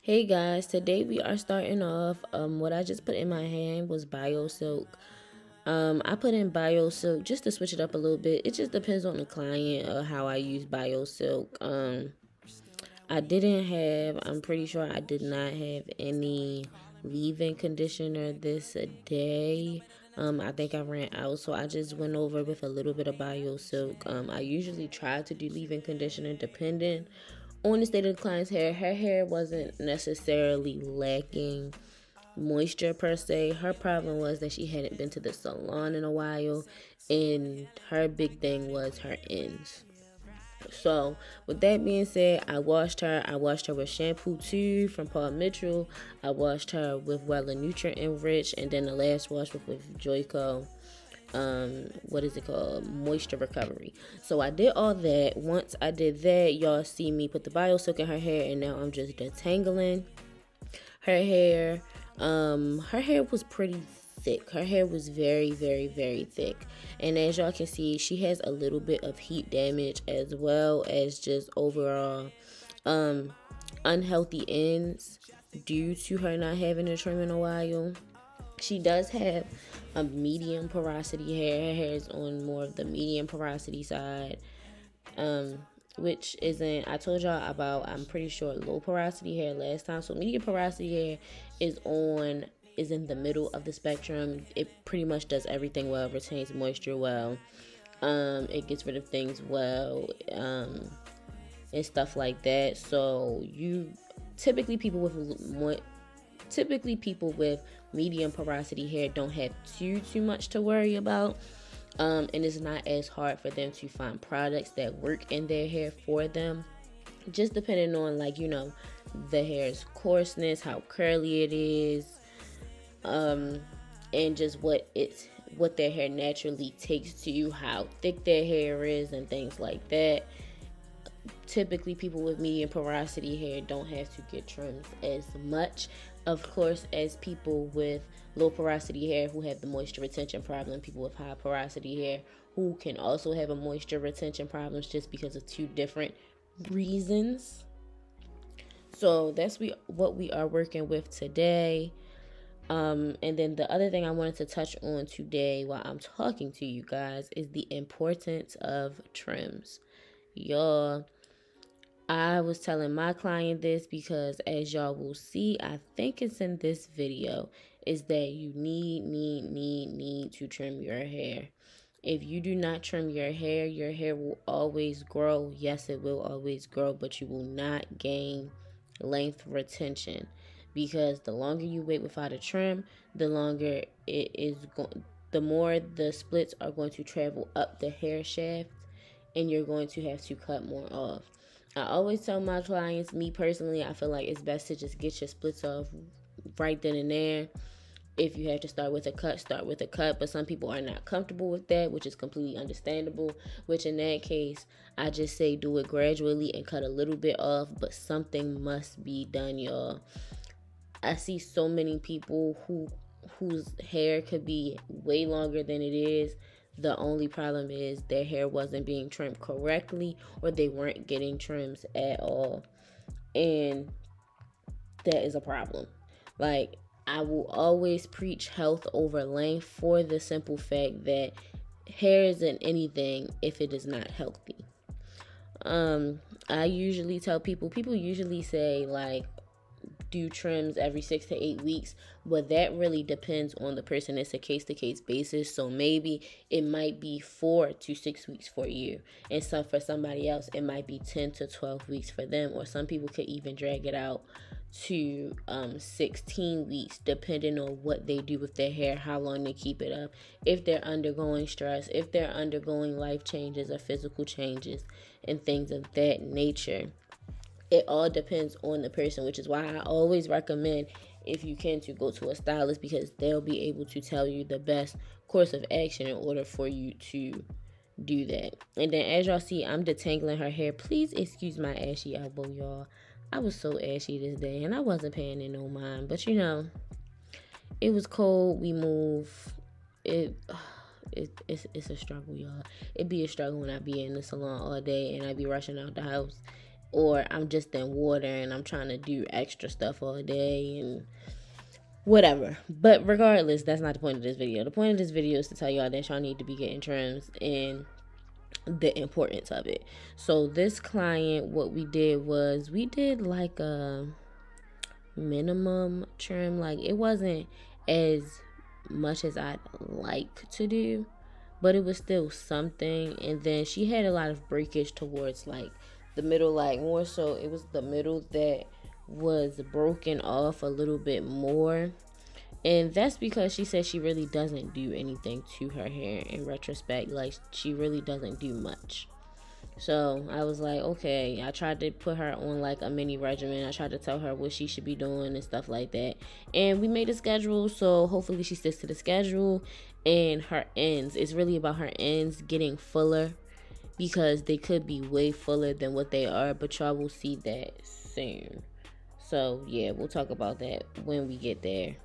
Hey guys, today we are starting off. What I just put in my hand was Bio Silk. I put in Bio Silk just to switch it up a little bit. It just depends on the client or how I use Bio Silk. I'm pretty sure I did not have any leave-in conditioner this day. I think I ran out, so I just went over with a little bit of Bio Silk. I usually try to do leave-in conditioner depending on the state of the client's hair. Her hair wasn't necessarily lacking moisture per se. Her problem was that she hadn't been to the salon in a while, and her big thing was her ends. So, with that being said, I washed her. I washed her with shampoo too from Paul Mitchell. I washed her with Wella Nutrient Enrich, and then the last wash was with Joico. What is it called? Moisture recovery. So I did all that. Once I did that, y'all see me put the Bio Silk in her hair, and now I'm just detangling her hair. Her hair was pretty thick. Her hair was very, very, very thick. And as y'all can see, she has a little bit of heat damage as well as just overall unhealthy ends due to her not having a trim in a while. She does have a medium porosity hair. Her hair is on more of the medium porosity side. Which isn't, I told y'all about, I'm pretty sure, low porosity hair last time. So medium porosity hair is in the middle of the spectrum. It pretty much does everything well, retains moisture well, it gets rid of things well, and stuff like that. So you typically people with medium porosity hair don't have too much to worry about. And it's not as hard for them to find products that work in their hair for them, just depending on, like, the hair's coarseness, how curly it is, and just what their hair naturally takes to, how thick their hair is, and things like that. Typically, people with medium porosity hair don't have to get trims as much, of course, as people with low porosity hair who have the moisture retention problem. People with high porosity hair who can also have a moisture retention problems, just because of two different reasons. So that's what we are working with today. And then the other thing I wanted to touch on today while I'm talking to you guys is the importance of trims. Y'all, I was telling my client this because, as y'all will see, I think it's in this video, is that you need to trim your hair. If you do not trim your hair will always grow. Yes, it will always grow, but you will not gain length retention, because the longer you wait without a trim, the longer it is going, the more the splits are going to travel up the hair shaft, and you're going to have to cut more off. I always tell my clients, me personally, I feel like it's best to just get your splits off right then and there. If you have to start with a cut, start with a cut. But some people are not comfortable with that, which is completely understandable. Which in that case, I just say do it gradually and cut a little bit off. But something must be done, y'all. I see so many people whose hair could be way longer than it is. The only problem is their hair wasn't being trimmed correctly, or they weren't getting trims at all. And that is a problem. Like, I will always preach health over length, for the simple fact that hair isn't anything if it is not healthy. I usually tell people usually say, like, do trims every 6 to 8 weeks, but that really depends on the person. It's a case-to-case basis. So maybe it might be 4 to 6 weeks for you, and so for somebody else it might be 10 to 12 weeks for them, or some people could even drag it out to 16 weeks, depending on what they do with their hair, how long they keep it up, if they're undergoing stress, if they're undergoing life changes or physical changes, and things of that nature. It all depends on the person, which is why I always recommend, if you can, to go to a stylist, because they'll be able to tell you the best course of action in order for you to do that. And then, as y'all see, I'm detangling her hair. Please excuse my ashy elbow, y'all. I was so ashy this day, and I wasn't paying it no mind. But it was cold. We moved. It's a struggle, y'all. It be a struggle when I be in the salon all day and I be rushing out the house. or I'm just in water and I'm trying to do extra stuff all day and whatever. But regardless, that's not the point of this video. The point of this video is to tell y'all that y'all need to be getting trims and the importance of it. So this client, what we did was we did like a minimum trim. Like, it wasn't as much as I'd like to do, but it was still something. And then she had a lot of breakage towards like the middle, like more so it was the middle that was broken off a little bit more. And that's because she said she really doesn't do anything to her hair in retrospect. Like, she really doesn't do much. So I was like, okay. I tried to put her on like a mini regimen. I tried to tell her what she should be doing and stuff like that. And we made a schedule, so hopefully she sticks to the schedule. And her ends, it's really about her ends getting fuller, because they could be way fuller than what they are, but y'all will see that soon. So yeah, we'll talk about that when we get there.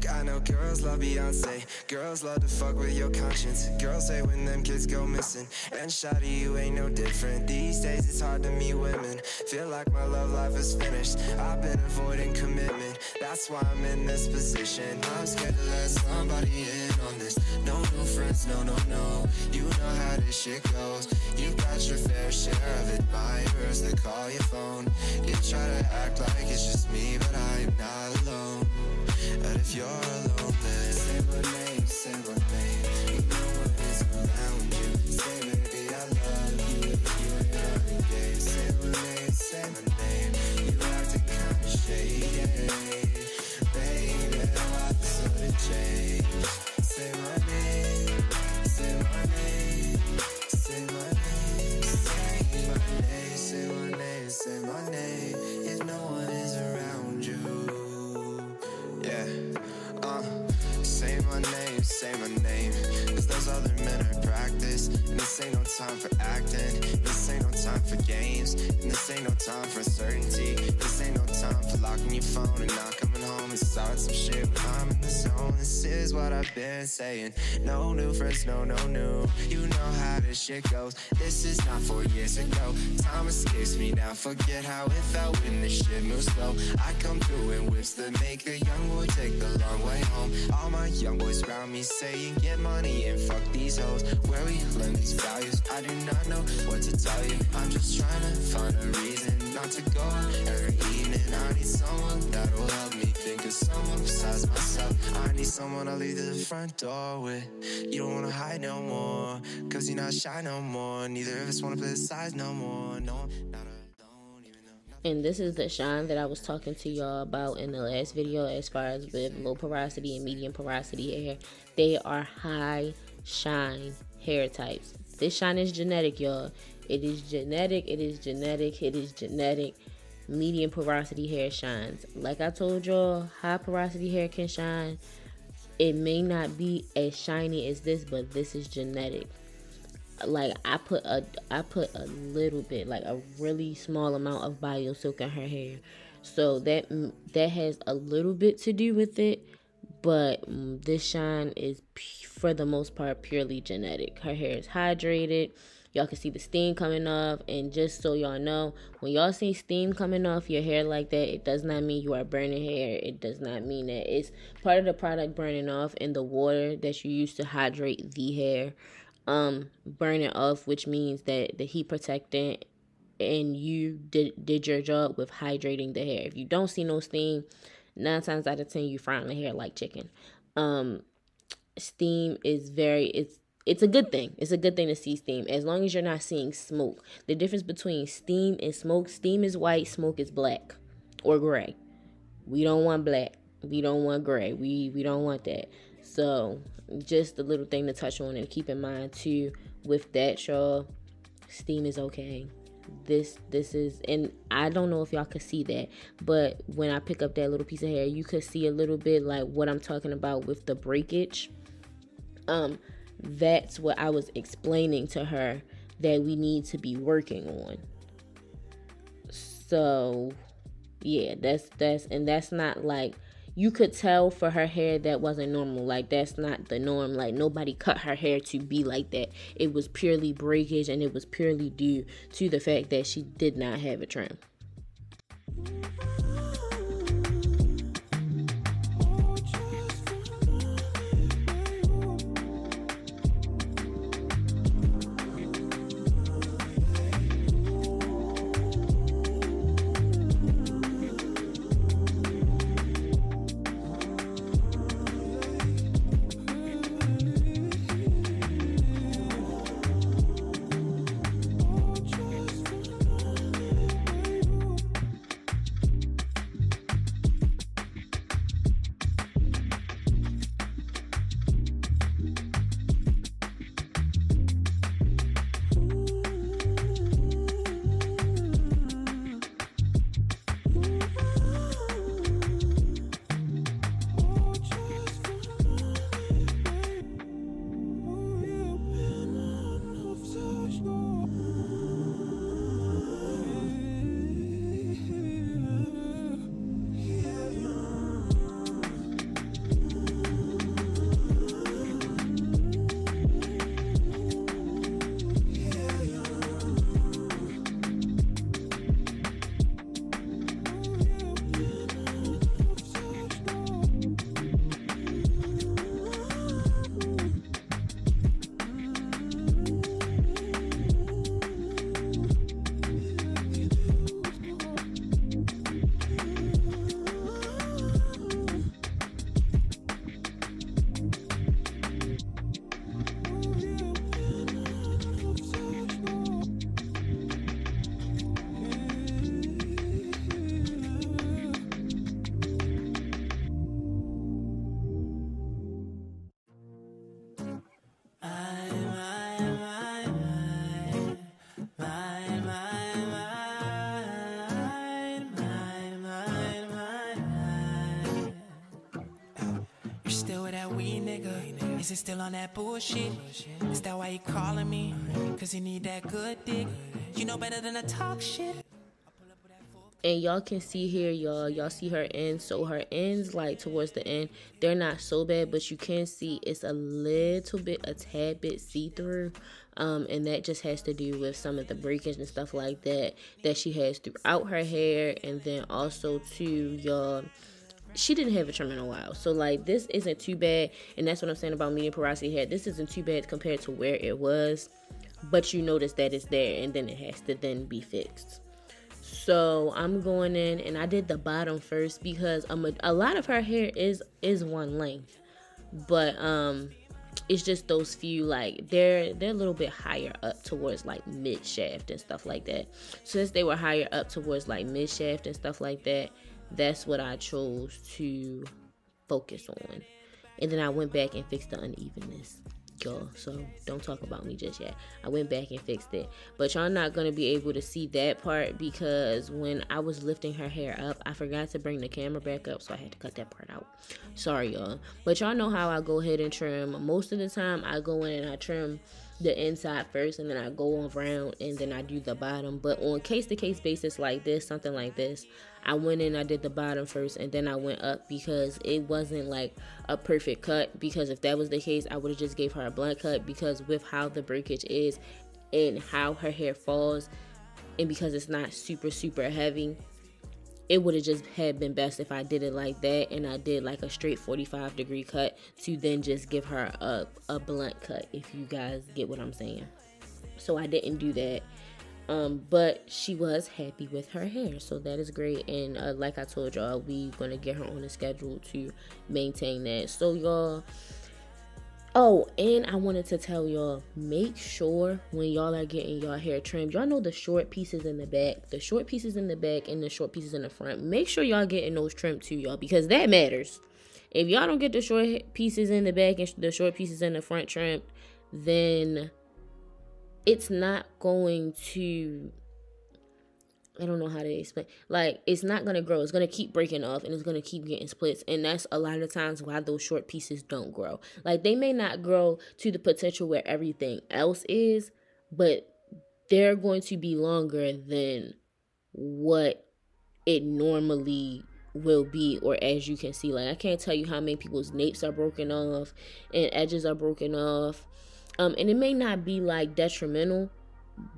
I know girls love Beyonce, girls love to fuck with your conscience. Girls say when them kids go missing, and shawty, you ain't no different. These days it's hard to meet women, feel like my love life is finished. I've been avoiding commitment, that's why I'm in this position. I'm scared to let somebody in on this. No new friends, no, no, no. You know how this shit goes. You got your fair share of admirers that call your phone. You try to act like it's just me, but I am not alone. And if you're alone, then say my name, say my name. You know what is around you. Say baby I love you, you ain't engaged. Say my name, say my name. You acting kinda shady, baby, why the sudden change? Say my name, say my name, say my name, say my name, say my name, say my name. If no one is around you, yeah, say my name, cause those other men are practice. And this ain't no time for acting, this ain't no time for games, and this ain't no time for uncertainty. This ain't no time for locking your phone and not coming home I'ma start some shit when I'm in the zone. This is what I've been saying. No new friends, no new. You know how this shit goes. This is not 4 years ago. Time escapes me now. Forget how it felt when this shit moves slow. I come through in whips that make a young boy take the long way home. All my young boys around me saying get money and fuck these hoes. Where we learn these values, I do not know what to tell you. I'm just trying to find a reason not to go out every evening. I need someone that'll help me think of someone besides myself. I need someone to leave the front door with. You don't wanna hide no more, cause you're not shy no more. Neither of us wanna play the sides no more. No, not alone, even though. And this is the shine that I was talking to y'all about in the last video, as far as with low porosity and medium porosity hair. They are high shine hair types. This shine is genetic, y'all. It is genetic, it is genetic, it is genetic. Medium porosity hair shines. Like I told y'all, high porosity hair can shine. It may not be as shiny as this, but this is genetic. Like I put a little bit, like a really small amount of bio silk in her hair, so that has a little bit to do with it. But this shine is for the most part purely genetic. Her hair is hydrated. Y'all can see the steam coming off. And just so y'all know, when y'all see steam coming off your hair like that, it does not mean you are burning hair. It does not mean that. It's part of the product burning off in the water that you use to hydrate the hair. Burning off, which means that the heat protectant and you did your job with hydrating the hair. If you don't see no steam, 9 times out of 10 you frying the hair like chicken. Steam is it's a good thing. It's a good thing to see steam, as long as you're not seeing smoke. The difference between steam and smoke: steam is white, smoke is black or gray. We don't want black. We don't want gray. We don't want that. So just a little thing to touch on and keep in mind too with that, y'all. Steam is okay. This is, and I don't know if y'all could see that, but when I pick up that little piece of hair, you could see a little bit like what I'm talking about with the breakage. That's what I was explaining to her that we need to be working on. So yeah, that's not like, you could tell for her hair that wasn't normal. Like, that's not the norm. Like, nobody cut her hair to be like that. It was purely breakage, and it was purely due to the fact that she did not have a trim. Is it still on that bullshit? Is that why you calling me? Cause you need that good dick. You know better than to talk shit. And y'all can see here, y'all see her ends. So her ends, like towards the end, they're not so bad, but you can see it's a little bit, a tad bit see-through. And that just has to do with some of the breakage and stuff like that she has throughout her hair. And then also too, y'all, she didn't have a trim in a while, so like this isn't too bad. And that's what I'm saying about medium porosity hair. This isn't too bad compared to where it was, but you notice that it's there, and then it has to then be fixed. So I'm going in, and I did the bottom first because a lot of her hair is one length, but it's just those few, like they're a little bit higher up towards like mid shaft and stuff like that. So since they were higher up towards like mid shaft and stuff like that, that's what I chose to focus on. And then I went back and fixed the unevenness, y'all. So don't talk about me just yet. I went back and fixed it. But y'all not going to be able to see that part because when I was lifting her hair up, I forgot to bring the camera back up, so I had to cut that part out. Sorry, y'all. But y'all know how I go ahead and trim. Most of the time, I go in and I trim the inside first, and then I go around and then I do the bottom. But on case-to-case basis like this, something like this, I went in, I did the bottom first, and then I went up because it wasn't like a perfect cut. Because if that was the case, I would have just gave her a blunt cut, because with how the breakage is and how her hair falls, and because it's not super heavy, it would have just had been best if I did it like that, and I did like a straight 45-degree cut to then just give her a blunt cut, if you guys get what I'm saying. So I didn't do that. But she was happy with her hair, so that is great. And like I told y'all, we gonna get her on a schedule to maintain that. So y'all, oh, and I wanted to tell y'all, make sure when y'all are getting y'all hair trimmed, y'all know the short pieces in the back, and the short pieces in the front, make sure y'all getting those trimmed too, y'all, because that matters. If y'all don't get the short pieces in the back and the short pieces in the front trimmed, then it's not going to, I don't know how to explain, like, it's not going to grow. It's going to keep breaking off, and it's going to keep getting splits. And that's a lot of times why those short pieces don't grow. Like, they may not grow to the potential where everything else is, but they're going to be longer than what it normally will be. Or as you can see, like, I can't tell you how many people's napes are broken off and edges are broken off. And it may not be like detrimental,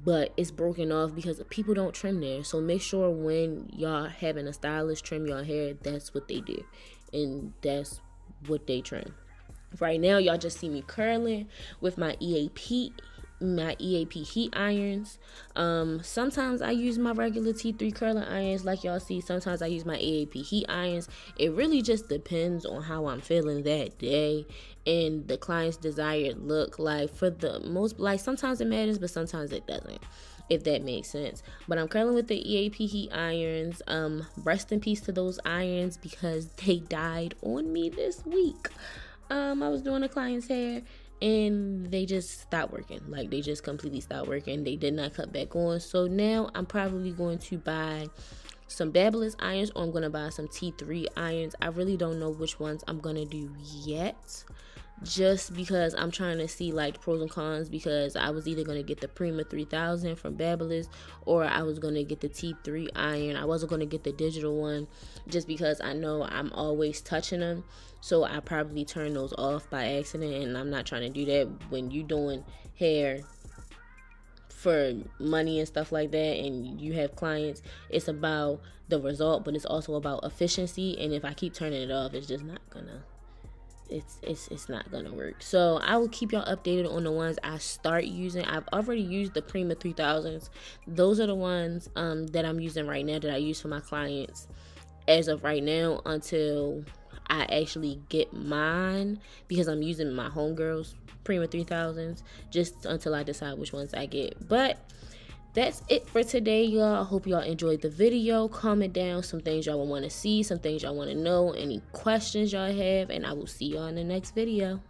but it's broken off because people don't trim there. So make sure when y'all having a stylist trim your hair, that's what they do, and that's what they trim. Right now, y'all just see me curling with my EAP heat irons. Sometimes I use my regular T3 curling irons like y'all see. Sometimes I use my EAP heat irons. It really just depends on how I'm feeling that day and the client's desired look. Like, for the most, like, sometimes it matters, but sometimes it doesn't, if that makes sense. But I'm curling with the EAP heat irons. Rest in peace to those irons, because they died on me this week. I was doing a client's hair and they just stopped working. Like, they just completely stopped working. They did not cut back on. So now I'm probably going to buy some Babyliss irons, or I'm going to buy some T3 irons. I really don't know which ones I'm going to do yet, just because I'm trying to see like the pros and cons, because I was either going to get the Prima 3000 from Babyliss, or I was going to get the T3 iron. I wasn't going to get the digital one, just because I know I'm always touching them, so I probably turn those off by accident, and I'm not trying to do that. When you doing hair for money and stuff like that, and you have clients, it's about the result, but it's also about efficiency. And if I keep turning it off, it's just not gonna, it's not gonna work. So I will keep y'all updated on the ones I start using. I've already used the Prima 3000s. Those are the ones that I'm using right now, that I use for my clients as of right now, until I actually get mine, because I'm using my homegirls Prima 3000s just until I decide which ones I get. But that's it for today, y'all. I hope y'all enjoyed the video. Comment down some things y'all want to see, some things y'all want to know, any questions y'all have, and I will see y'all in the next video.